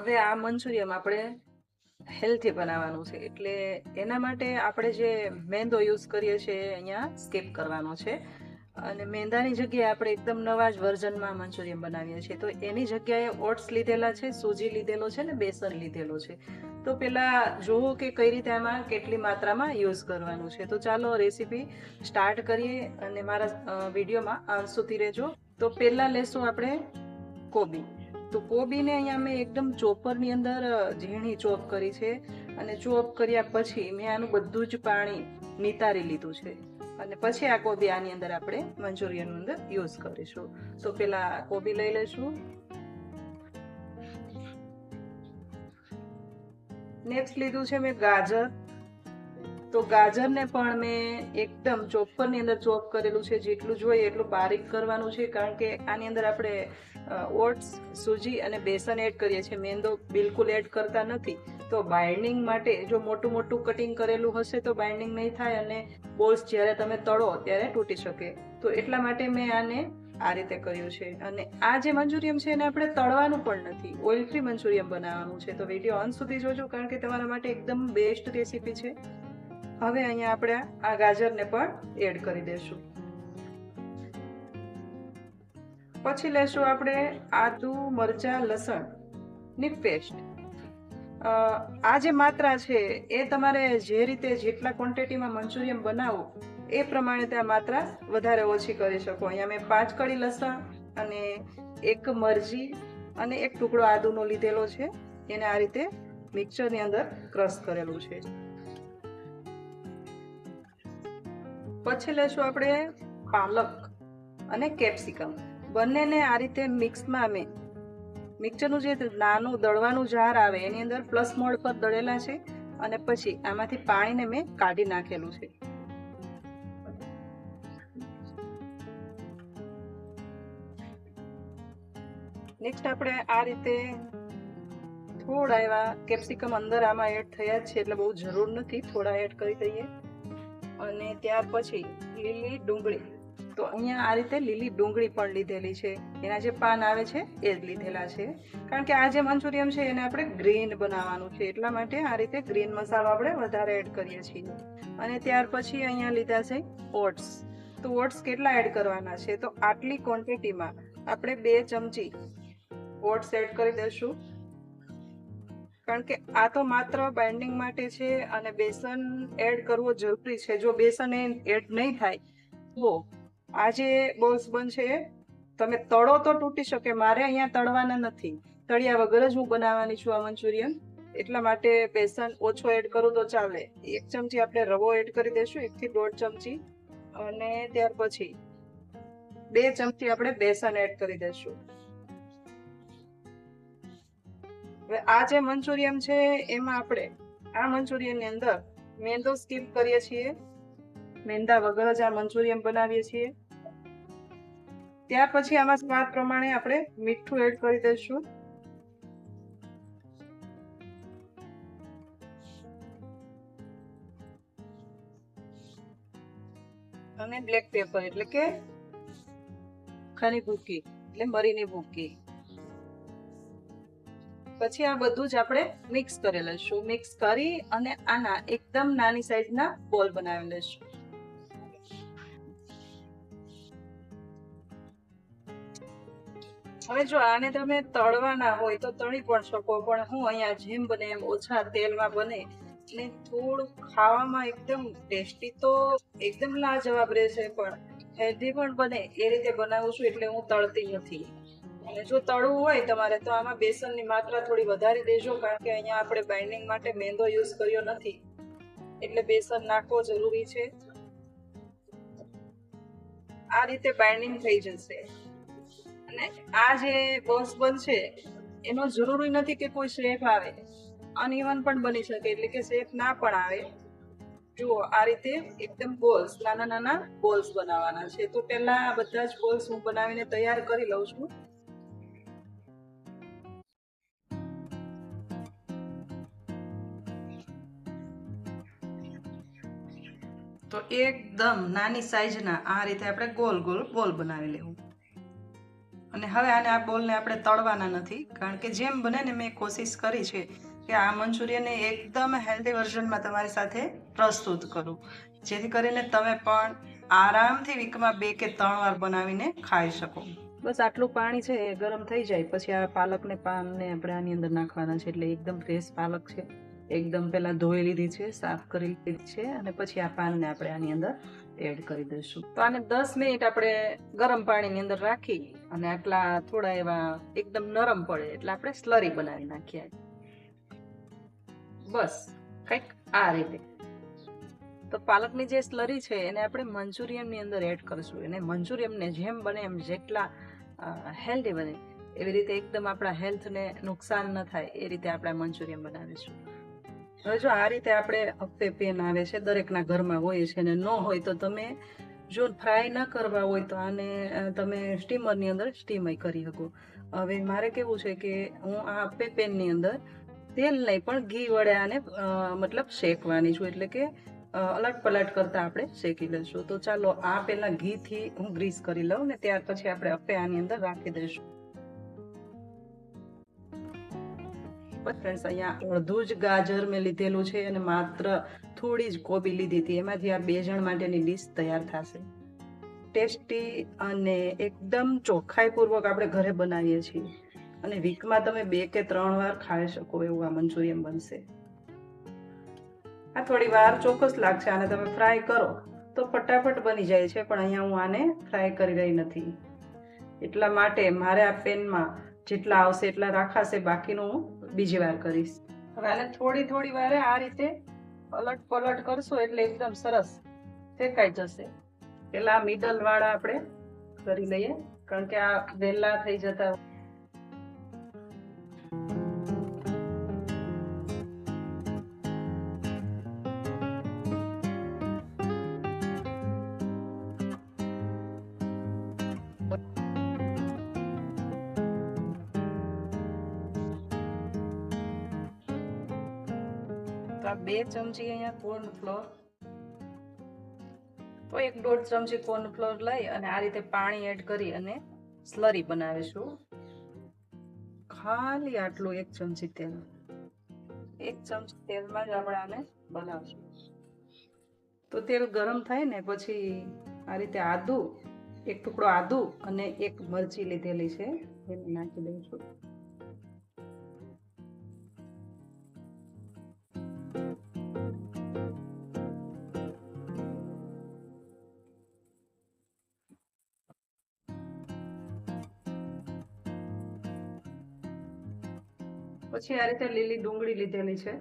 હવે આ મંચુરિયમ આપણે હેલ્ધી બનાવવાનું છે, એટલે એના માટે આપણે જે મેંદો યુઝ કરીએ છીએ અહીંયા સ્કીપ કરવાનો છે. અને મેંદાની જગ્યાએ આપણે એકદમ નવા જ વર્ઝનમાં મંચુરિયમ બનાવીએ છીએ. તો એની જગ્યાએ ઓટ્સ લીધેલા છે, સૂજી લીધેલો છે ને બેસન લીધેલો છે. તો પહેલાં જુઓ કે કઈ રીતે આમાં કેટલી માત્રામાં યુઝ કરવાનું છે. તો ચાલો રેસીપી સ્ટાર્ટ કરીએ અને મારા વિડીયોમાં અંત સુધી રહેજો. તો પહેલાં લેશું આપણે કોબી. તો કોબીને અહીંયા મેં એકદમ ચોપરની અંદર ઝીણી ચોપ કરી છે, અને ચોપ કર્યા પછી મેં આનું બધું જ પાણી નિતારી લીધું છે, અને પછી આ કોબી આની અંદર આપણે મંચુરિયન અંદર યુઝ કરીશું. તો પેલા કોબી લઈ લઈશું. નેક્સ્ટ લીધું છે મેં ગાજર. તો ગાજરને પણ મેં એકદમ ચોપરની અંદર ચોપ કરેલું છે, જેટલું જોઈએ એટલું બારીક કરવાનું છે, કારણ કે આની અંદર આપણે ઓટ્સ, સૂજી અને બેસન એડ કરીએ છીએ, મેંદો બિલકુલ એડ કરતા નથી. તો બાઇન્ડિંગ માટે જો મોટું મોટું કટિંગ કરેલું હશે તો બાઇન્ડિંગ નહીં થાય, અને બોલ્સ જ્યારે તમે તળો ત્યારે તૂટી શકે. તો એટલા માટે મેં આને આ રીતે કર્યું છે. અને આ જે મંચુરિયમ છે એને આપણે તળવાનું પણ નથી, ઓઇલ ફ્રી મંચુરિયમ બનાવવાનું છે. તો વિડીયો અંત સુધી જોજો, કારણ કે તમારા માટે એકદમ બેસ્ટ રેસીપી છે. હવે અહીંયા આપણે આ ગાજરને પણ એડ કરી દઈશું. પછી લેશું આપણે આદુ, મરચાં, લસણની પેસ્ટ. આ જે માત્રા છે એ તમારે જે રીતે જેટલા ક્વોન્ટિટીમાં મંચુરિયમ બનાવો એ પ્રમાણે ત્યાં માત્રા વધારે ઓછી કરી શકો. અહીંયા મેં 5 કળી લસણ અને 1 મરચી અને 1 ટુકડો આદુનો લીધેલો છે, એને આ રીતે મિક્સરની અંદર ક્રશ કરેલું છે. પછી લેશું આપણે પાલક અને કેપ્સિકમ. બંનેને આ રીતે મિક્સમાં મેં મિક્સરનું જે નાનું દળવાનું જાર આવે એની અંદર પ્લસ મોડ પર દળેલા છે, અને પછી આમાંથી પાણીને મેં કાઢી નાખેલું છે. નેક્સ્ટ આપણે આ રીતે થોડા એવા કેપ્સિકમ અંદર આમાં એડ થયા જ છે, એટલે બહુ જરૂર નથી, થોડા એડ કરી દઈએ. અને ત્યાર પછી લીલી ડુંગળી. તો અહીંયા આ રીતે લીલી ડુંગળી પણ લીધેલી છે, એના જે પાન આવે છે એ જ લીધેલા છે, કારણ કે આ જે મંચુરિયમ છે એને આપણે ગ્રીન બનાવવાનું છે, એટલા માટે આ રીતે ગ્રીન મસાલો આપણે વધારે એડ કરીએ છીએ. અને ત્યાર પછી અહીંયા લીધા છે ઓટ્સ. તો ઓટ્સ કેટલા એડ કરવાના છે? તો આટલી ક્વોન્ટિટીમાં આપણે 2 ચમચી ઓટ્સ એડ કરી દઈશું, કારણ કે આ તો માત્ર બાઇન્ડિંગ માટે છે, અને બેસન એડ કરવો જરૂરી છે. જો બેસન એડ નહીં થાય તો આ જે બોલ્સ બનશે તમે તળો તો તૂટી શકે. મારે અહીંયા તળવાના નથી, તળ્યા વગર જ હું બનાવવાની છું આ મંચુરિયન, એટલા માટે બેસન ઓછો એડ કરું તો ચાલે. 1 ચમચી આપણે રવો એડ કરી દઈશું, 1 થી 1.5 ચમચી, અને ત્યાર પછી 2 ચમચી આપણે બેસન એડ કરી દઈશું. હવે આ જે મંચુરિયમ છે એમાં આપણે આ મંચુરિયનની અંદર મેંદો સ્કીપ કરીએ છીએ, મેંદા વગર જ આ મંચુરિયમ બનાવીએ છીએ. ત્યાર પછી આમાં સ્વાદ પ્રમાણે આપણે મીઠું એડ કરી દઈશું, અને બ્લેક પેપર એટલે કે ખાની ભૂકી એટલે મરીની ભૂકી. પછી આ બધું જ આપણે મિક્સ કરી લઈશું. મિક્સ કરી અને આના એકદમ નાની સાઈઝના બોલ બનાવી લઈશું. હવે જો આને તમે તળવાના હોય તો તળી પણ શકો, પણ હું અહીંયા જેમ બને એમ ઓછા તેલમાં બને અને થોડું ખાવામાં એકદમ ટેસ્ટી તો એકદમ લાજવાબ રહેશે, પણ હેલ્ધી પણ બને એ રીતે બનાવું છું, એટલે હું તળતી નથી. અને જો તળવું હોય તમારે તો આમાં બેસનની માત્રા થોડી વધારી દેજો, કારણ કે અહીંયા આપણે બાઇન્ડિંગ માટે મેંદો યુઝ કર્યો નથી, એટલે બેસન નાખવો જરૂરી છે. આ રીતે બાઇન્ડિંગ થઈ જશે. અને આ જે બોલ્સ બનશે એનો જરૂરી નથી કે કોઈ શેપ આવે, અનઇવન પણ બની શકે, એટલે કે શેપ ના પણ આવે. જુઓ આ રીતે એકદમ બોલ્સ, નાના નાના બોલ્સ બનાવવાના છે. તો પહેલા આ બધા જ બોલ્સ હું બનાવીને તૈયાર કરી લઉં છું. તો એકદમ નાની સાઈઝના આ રીતે આપણે ગોલ ગોલ બોલ બનાવી લેવું. અને હવે આને આ બોલને આપણે તળવાના નથી, કારણ કે જેમ બને ને મેં કોશિશ કરી છે કે આ મંચુરિયનને એકદમ હેલ્ધી વર્ઝનમાં તમારી સાથે પ્રસ્તુત કરું, જેથી કરીને તમે પણ આરામથી વીકમાં 2 કે 3 વાર બનાવીને ખાઈ શકો. બસ આટલું પાણી છે એ ગરમ થઈ જાય પછી આ પાલકને પાનને આપણે આની અંદર નાખવાના છે. એટલે એકદમ ફ્રેશ પાલક છે, એકદમ પહેલાં ધોઈ લીધી છે, સાફ કરી લીધી છે, અને પછી આ પાનને આપણે આની અંદર એડ કરી દઈશું. તો આને 10 મિનિટ આપણે ગરમ પાણીની અંદર રાખી અને આટલા થોડા એવા એકદમ નરમ પડે એટલે આપણે સ્લરી બનાવી નાખીએ. બસ કંઈક આ રીતે. તો પાલકની જે સ્લરી છે એને આપણે મંચુરિયનની અંદર એડ કરીશું. એને મંચુરિયનને જેમ બને એમ જેટલા હેલ્ધી બને એવી રીતે એકદમ આપણા હેલ્થને નુકસાન ન થાય એ રીતે આપણે મંચુરિયન બનાવીશું. હવે જો આ રીતે આપણે અપ્પે પેન આવે છે, દરેકના ઘરમાં હોય છે, અને ન હોય તો તમે જો ફ્રાય ન કરવા હોય તો આને તમે સ્ટીમરની અંદર સ્ટીમય કરી શકો. હવે મારે કેવું છે કે હું આ અપ્પે પેનની અંદર તેલ નહીં પણ ઘી વડે આને મતલબ શેકવાની છું, એટલે કે અલટ પલટ કરતા આપણે શેકી લઈશું. તો ચાલો આ પહેલા ઘીથી હું ગ્રીસ કરી લઉં ને ત્યાર પછી આપણે અપ્પે આની અંદર રાખી દઈશું. ફ્રેન્ડ્સ, અહીંયા અડધું જ ગાજર મેં લીધેલું છે અને માત્ર થોડી જ કોબી લીધી હતી. એમાંથી આ 2 જણ માટેની ડીશ તૈયાર થશે. ટેસ્ટી અને એકદમ ચોખ્ખાઈપૂર્વક આપણે ઘરે બનાવીએ છીએ અને વીકમાં તમે 2 કે 3 વાર ખાઈ શકો એવું આ મંચુરિયન બનશે. આ થોડી વાર ચોક્કસ લાગશે. આને તમે ફ્રાય કરો તો ફટાફટ બની જાય છે, પણ અહીંયા હું આને ફ્રાય કરી રહી નથી. એટલા માટે મારે આ પેનમાં જેટલા આવશે એટલા રાખાશે, બાકીનું હું બીજી વાર કરીશ. હવે આને થોડી વારે આ રીતે પલટ પલટ કરશો એટલે એકદમ સરસ શેકાઈ જશે. પેલા મિડલ વાળા આપણે કરી લઈએ, કારણ કે આ વહેલા થઈ જતા. તો આ 2 ચમચી અહીંયા કોર્નફ્લોર, તો 1-1.5 ચમચી કોર્નફ્લોર લઈ અને આ રીતે પાણી એડ કરી અને સ્લરી બનાવીશું. ખાલી આટલું 1 ચમચી તેલ, 1 ચમચી તેલમાં જ આપણે આને બનાવશું. તો તેલ ગરમ થાય ને પછી આ રીતે આદુ, 1 ટુકડો આદુ અને 1 મરચી લીધેલી છે એને નાખી દઈશું. પછી આ રીતે લીલી ડુંગળી લીધેલી છે,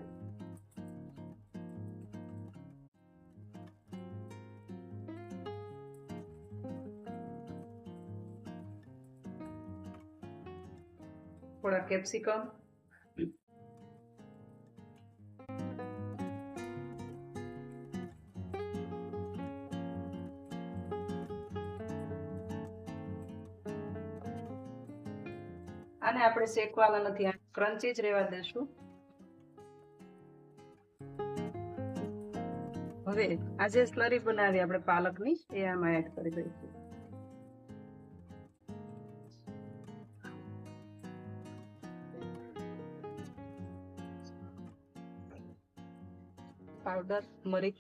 થોડા કેપ્સિકમ, આને આપણે શેકવાના નથી, ક્રન્ચી જ રહેવા દેશું. હવે આ જે સ્લરી બનાવી આપણે પાલકની એ આમાં એડ કરી દઈશું. પાવડર, મરીચ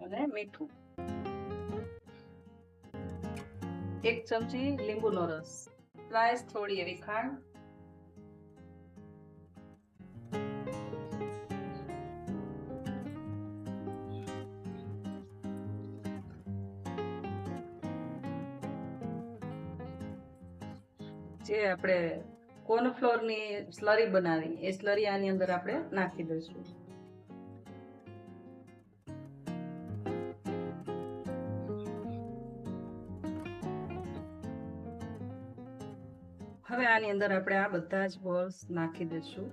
અને મીઠું, 1 ચમચી લીંબુનો રસ, સ્લાઈસ થોડી એવી ખાંડ, જે આપણે કોર્નફ્લોરની સ્લરી બનાવી એ સ્લરી આની અંદર આપણે નાખી દઈશું. હવે આની અંદર આપણે આ બધા જ બોલ્સ નાખી દઈશું.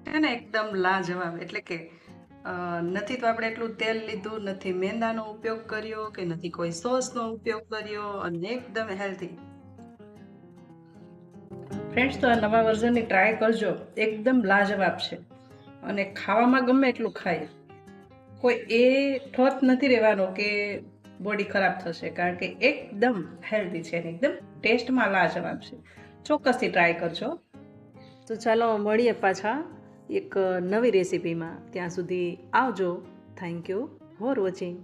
છે ને એકદમ લાજવાબ. એટલે કે નથી તો આપણે એટલું તેલ લીધું, નથી મેંદાનો ઉપયોગ કર્યો કે નથી કોઈ સોસનો ઉપયોગ કર્યો, અને એકદમ હેલ્ધી. ફ્રેન્ડ્સ, તો આ નવા વર્ઝનની ટ્રાય કરજો, એકદમ લાજવાબ છે અને ખાવામાં ગમે એટલું ખાય, કોઈ એ થોટ નથી રહેવાનો કે બોડી ખરાબ થશે, કારણ કે એકદમ હેલ્ધી છે અને એકદમ ટેસ્ટમાં લાજવાબ છે. ચોક્કસથી ટ્રાય કરજો. તો ચાલો મળીએ પાછા એક નવી રેસીપીમાં. ત્યાં સુધી આવજો. Thank you for watching.